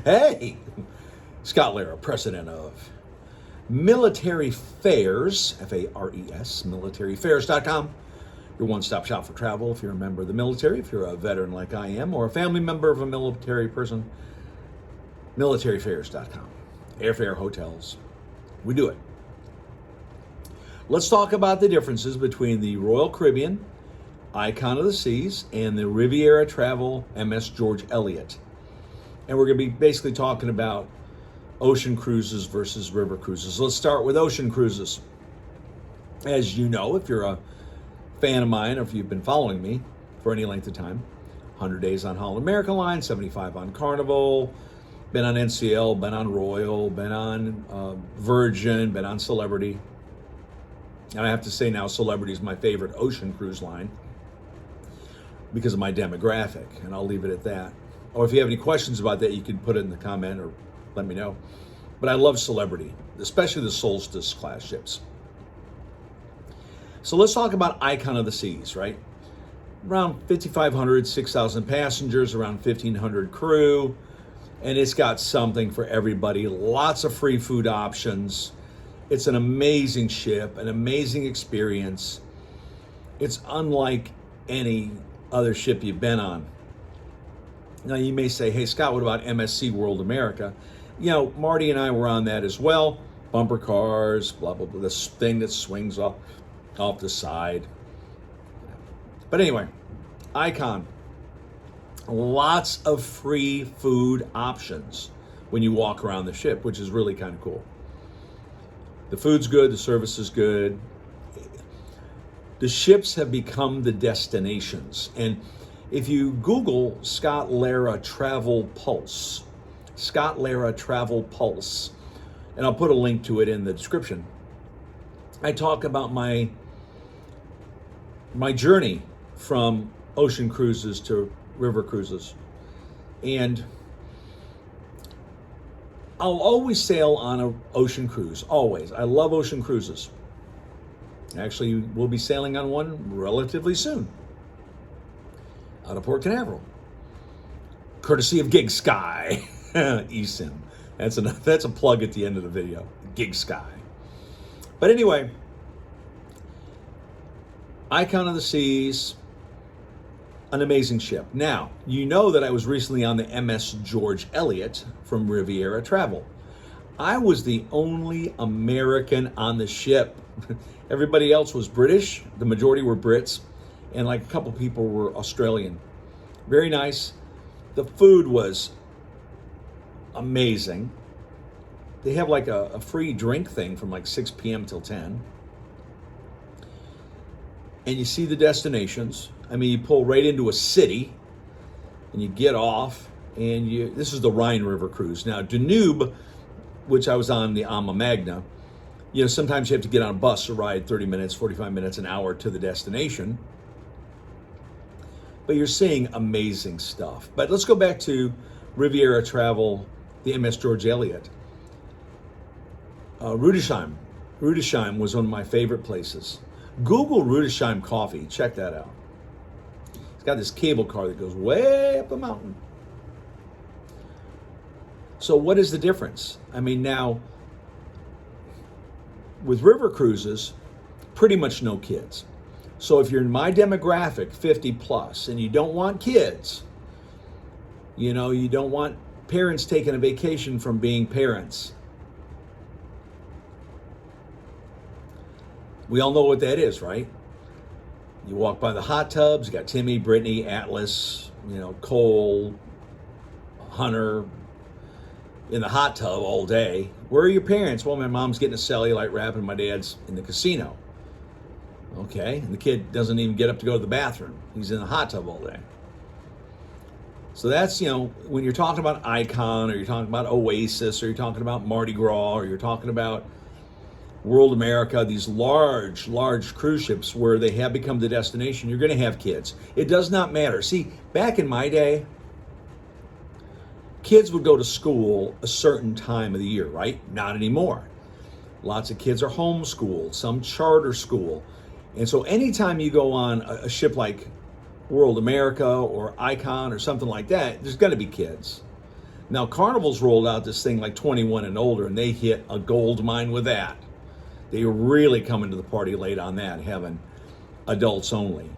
Hey, Scott Lara, president of Military Fairs, F-A-R-E-S, militaryfairs.com. Your one-stop shop for travel if you're a member of the military, if you're a veteran like I am, or a family member of a military person, militaryfairs.com. Airfare, hotels, we do it. Let's talk about the differences between the Royal Caribbean, Icon of the Seas, and the Riviera Travel MS George Eliot. And we're going to be basically talking about ocean cruises versus river cruises. Let's start with ocean cruises. As you know, if you're a fan of mine, or if you've been following me for any length of time, 100 days on Holland America Line, 75 on Carnival, been on NCL, been on Royal, been on Virgin, been on Celebrity. And I have to say now, Celebrity is my favorite ocean cruise line because of my demographic, and I'll leave it at that. Or if you have any questions about that, you can put it in the comment or let me know. But I love Celebrity, especially the Solstice class ships. So let's talk about Icon of the Seas, right? Around 5,500, 6,000 passengers, around 1,500 crew, and it's got something for everybody. Lots of free food options. It's an amazing ship, an amazing experience. It's unlike any other ship you've been on. Now you may say, hey Scott, what about MSC World America? You know, Marty and I were on that as well. Bumper cars, blah, blah, blah, this thing that swings off the side. But anyway, Icon. Lots of free food options when you walk around the ship, which is really kind of cool. The food's good, the service is good. The ships have become the destinations. And if you Google Scott Lara Travel Pulse, Scott Lara Travel Pulse, and I'll put a link to it in the description, I talk about my journey from ocean cruises to river cruises. And I'll always sail on an ocean cruise, always. I love ocean cruises. Actually, we'll be sailing on one relatively soon out of Port Canaveral, courtesy of Gig Sky eSIM. That's a plug at the end of the video, Gig Sky. But anyway, Icon of the Seas, an amazing ship. Now, you know that I was recently on the MS George Eliot from Riviera Travel. I was the only American on the ship. Everybody else was British. The majority were Brits, and like a couple people were Australian. Very nice. The food was amazing. They have like a free drink thing from like 6 p.m. till 10. And you see the destinations. I mean, you pull right into a city and you get off, and this is the Rhine River cruise. Now, Danube, which I was on the AmaMagna, you know, sometimes you have to get on a bus or ride 30 minutes, 45 minutes, an hour to the destination. But you're seeing amazing stuff. But let's go back to Riviera Travel, the MS George Eliot. Rudesheim was one of my favorite places. Google Rudesheim coffee, check that out. It's got this cable car that goes way up a mountain. So what is the difference? I mean, now, with river cruises, pretty much no kids. So if you're in my demographic, 50 plus, and you don't want kids, you know, you don't want parents taking a vacation from being parents. We all know what that is, right? You walk by the hot tubs, you got Timmy, Brittany, Atlas, you know, Cole, Hunter, in the hot tub all day. Where are your parents? Well, my mom's getting a cellulite wrap and my dad's in the casino. Okay, and the kid doesn't even get up to go to the bathroom. He's in the hot tub all day. So that's, you know, when you're talking about Icon, or you're talking about Oasis, or you're talking about Mardi Gras, or you're talking about World America, these large cruise ships where they have become the destination, you're going to have kids. It does not matter. See, back in my day, kids would go to school a certain time of the year, right? Not anymore. Lots of kids are homeschooled, some charter school. And so anytime you go on a ship like World America or Icon or something like that, there's going to be kids. Now, Carnival's rolled out this thing like 21 and older, and they hit a gold mine with that. They really coming to the party late on that, having adults only.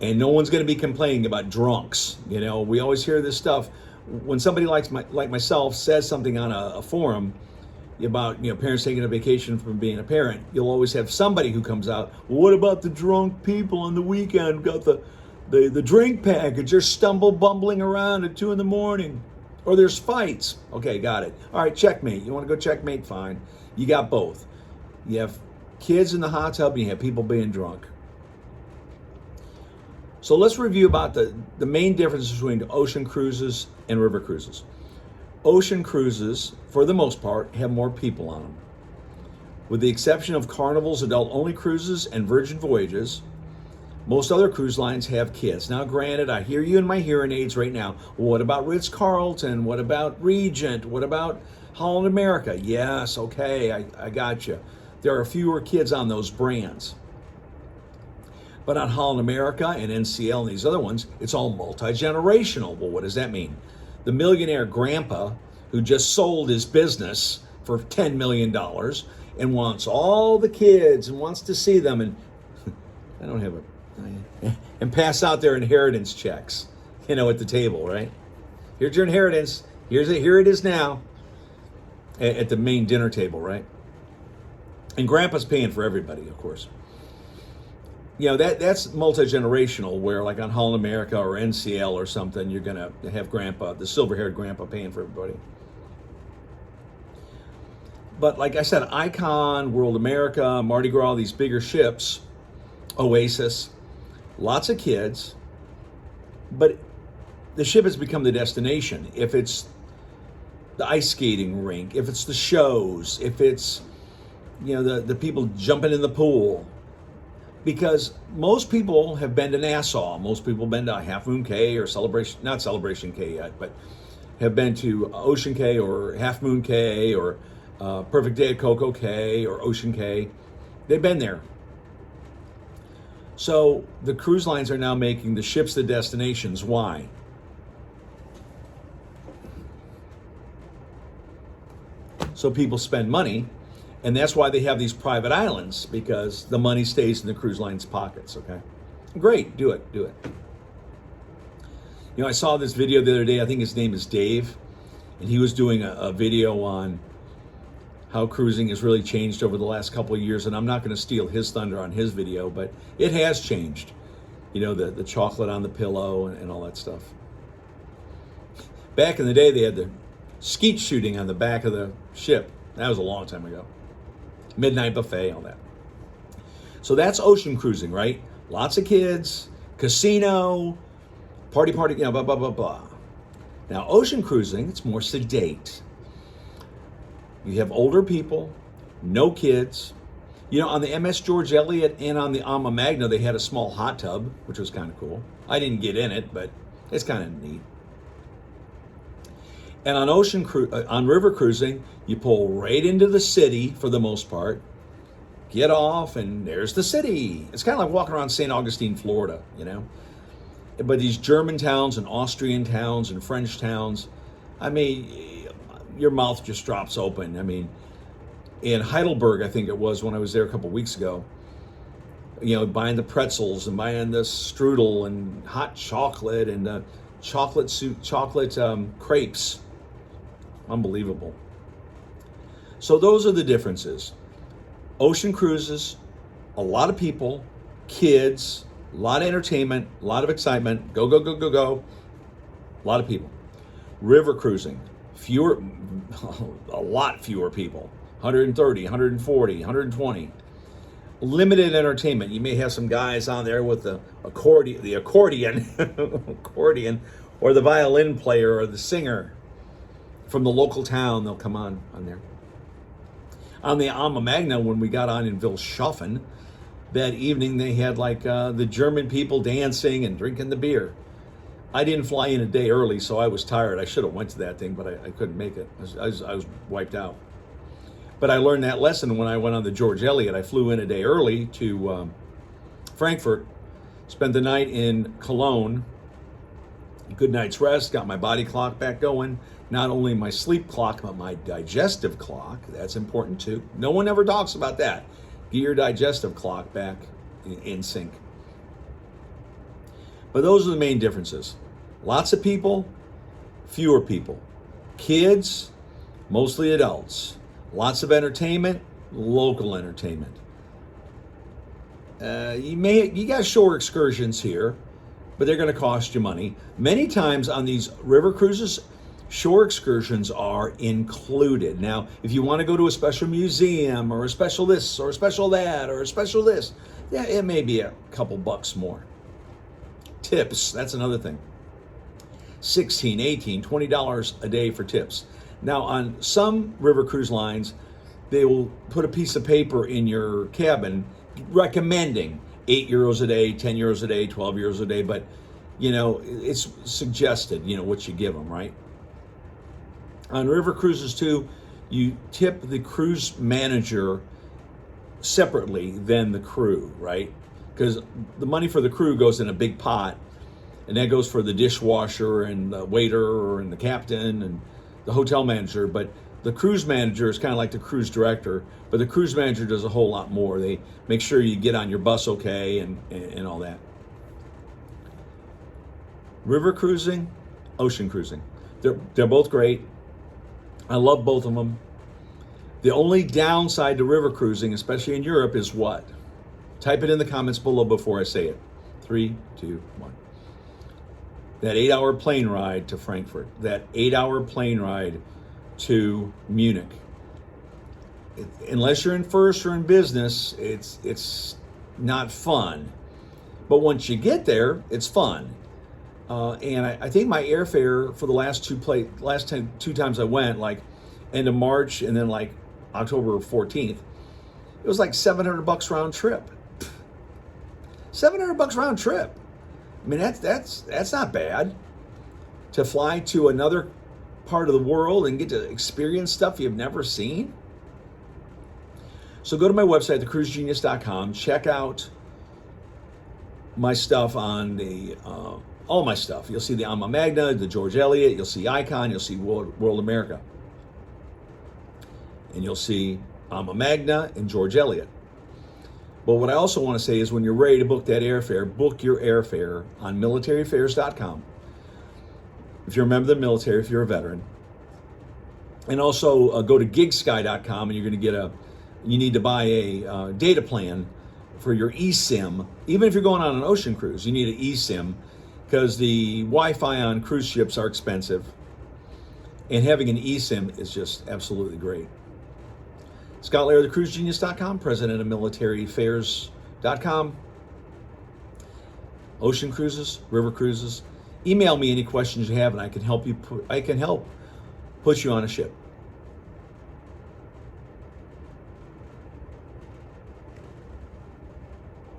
And no one's going to be complaining about drunks. You know, we always hear this stuff. When somebody like myself says something on a forum about, you know, parents taking a vacation from being a parent, you'll always have somebody who comes out, well, what about the drunk people on the weekend? Got the drink package. They're bumbling around at 2 a.m. Or there's fights. Okay, got it. All right, checkmate. You want to go checkmate? Fine. You got both. You have kids in the hot tub and you have people being drunk. So let's review about the main differences between ocean cruises and river cruises. Ocean cruises, for the most part, have more people on them. With the exception of Carnival's adult-only cruises and Virgin Voyages, most other cruise lines have kids. Now, granted, I hear you in my hearing aids right now. Well, what about Ritz-Carlton? What about Regent? What about Holland America? Yes, okay, I got you. There are fewer kids on those brands. But on Holland America and NCL and these other ones, it's all multi-generational. Well, what does that mean? The millionaire grandpa who just sold his business for $10 million and wants all the kids and wants to see them, and I don't have and pass out their inheritance checks, you know, at the table, right? Here's your inheritance. Here it is now at the main dinner table, right? And grandpa's paying for everybody, of course. You know, that's multi-generational, where like on Holland America or NCL or something, you're going to have grandpa, the silver-haired grandpa, paying for everybody. But like I said, Icon, World America, Mardi Gras, these bigger ships, Oasis, lots of kids, but the ship has become the destination. If it's the ice skating rink, if it's the shows, if it's, you know, the people jumping in the pool, because most people have been to Nassau, most people have been to Half Moon Cay or not Celebration Cay yet, but have been to Ocean Cay or Half Moon Cay or Perfect Day at Coco Cay or Ocean Cay. They've been there. So the cruise lines are now making the ships the destinations. Why? So people spend money, and that's why they have these private islands, because the money stays in the cruise line's pockets, okay? Great, do it. You know, I saw this video the other day, I think his name is Dave, and he was doing a video on how cruising has really changed over the last couple of years, and I'm not going to steal his thunder on his video, but it has changed. You know, the chocolate on the pillow and all that stuff. Back in the day, they had the skeet shooting on the back of the ship. That was a long time ago. Midnight buffet, all that. So that's ocean cruising, right? Lots of kids, casino, party, you know, blah, blah, blah, blah. Now, ocean cruising, it's more sedate. You have older people, no kids. You know, on the MS George Eliot and on the AmaMagna, they had a small hot tub, which was kind of cool. I didn't get in it, but it's kind of neat. And on river cruising, you pull right into the city for the most part, get off, and there's the city. It's kind of like walking around St. Augustine, Florida, you know. But these German towns and Austrian towns and French towns, I mean, your mouth just drops open. I mean, in Heidelberg, I think it was when I was there a couple of weeks ago, you know, buying the pretzels and buying the strudel and hot chocolate and chocolate crepes. Unbelievable. So those are the differences. Ocean cruises, a lot of people, kids, a lot of entertainment, a lot of excitement, go, a lot of people. River cruising, a lot fewer people, 130, 140, 120. Limited entertainment. You may have some guys on there with the accordion, or the violin player or the singer from the local town. They'll come on there. On the AmaMagna, when we got on in Wilshofen, that evening they had like the German people dancing and drinking the beer. I didn't fly in a day early, so I was tired. I should have went to that thing, but I couldn't make it. I was wiped out. But I learned that lesson when I went on the George Eliot. I flew in a day early to Frankfurt, spent the night in Cologne, Good night's rest, got my body clock back going. Not only my sleep clock, but my digestive clock. That's important too. No one ever talks about that. Get your digestive clock back in sync. But those are the main differences. Lots of people, fewer people. Kids, mostly adults. Lots of entertainment, local entertainment. You got shore excursions here, but they're going to cost you money. Many times on these river cruises, shore excursions are included. Now, if you want to go to a special museum or a special this or a special that or a special this, yeah, it may be a couple bucks more. Tips, that's another thing. $16, $18, $20 a day for tips. Now, on some river cruise lines, they will put a piece of paper in your cabin recommending €8 a day, €10 a day, €12 a day, but it's suggested, what you give them, right? On river cruises too, you tip the cruise manager separately than the crew, right? Because the money for the crew goes in a big pot, and that goes for the dishwasher and the waiter and the captain and the hotel manager, but the cruise manager is kind of like the cruise director, but the cruise manager does a whole lot more. They make sure you get on your bus okay and all that. River cruising, ocean cruising. They're both great. I love both of them. The only downside to river cruising, especially in Europe, is what? Type it in the comments below before I say it. 3, 2, 1. That 8-hour plane ride to Frankfurt. That 8-hour plane ride to Munich. Unless you're in first or in business, it's not fun. But once you get there, it's fun. And I think my airfare for the last two times I went, like end of March and then like October 14th, it was like $700 round trip. $700 round trip. I mean, that's not bad. To fly to another part of the world and get to experience stuff you've never seen. So go to my website, thecruisegenius.com. Check out my stuff on all my stuff. You'll see the AmaMagna, the George Eliot. You'll see Icon. You'll see World America. And you'll see AmaMagna and George Eliot. But what I also want to say is when you're ready to book that airfare, book your airfare on militaraffairs.com. If you're a member of the military, if you're a veteran. And also go to gigsky.com and you're going to you need to buy a data plan for your eSIM. Even if you're going on an ocean cruise, you need an eSIM because the Wi-Fi on cruise ships are expensive. And having an eSIM is just absolutely great. Scott Lair, thecruisegenius.com, president of militaraffairs.com. Ocean cruises, river cruises. Email me any questions you have, and I can help put you on a ship.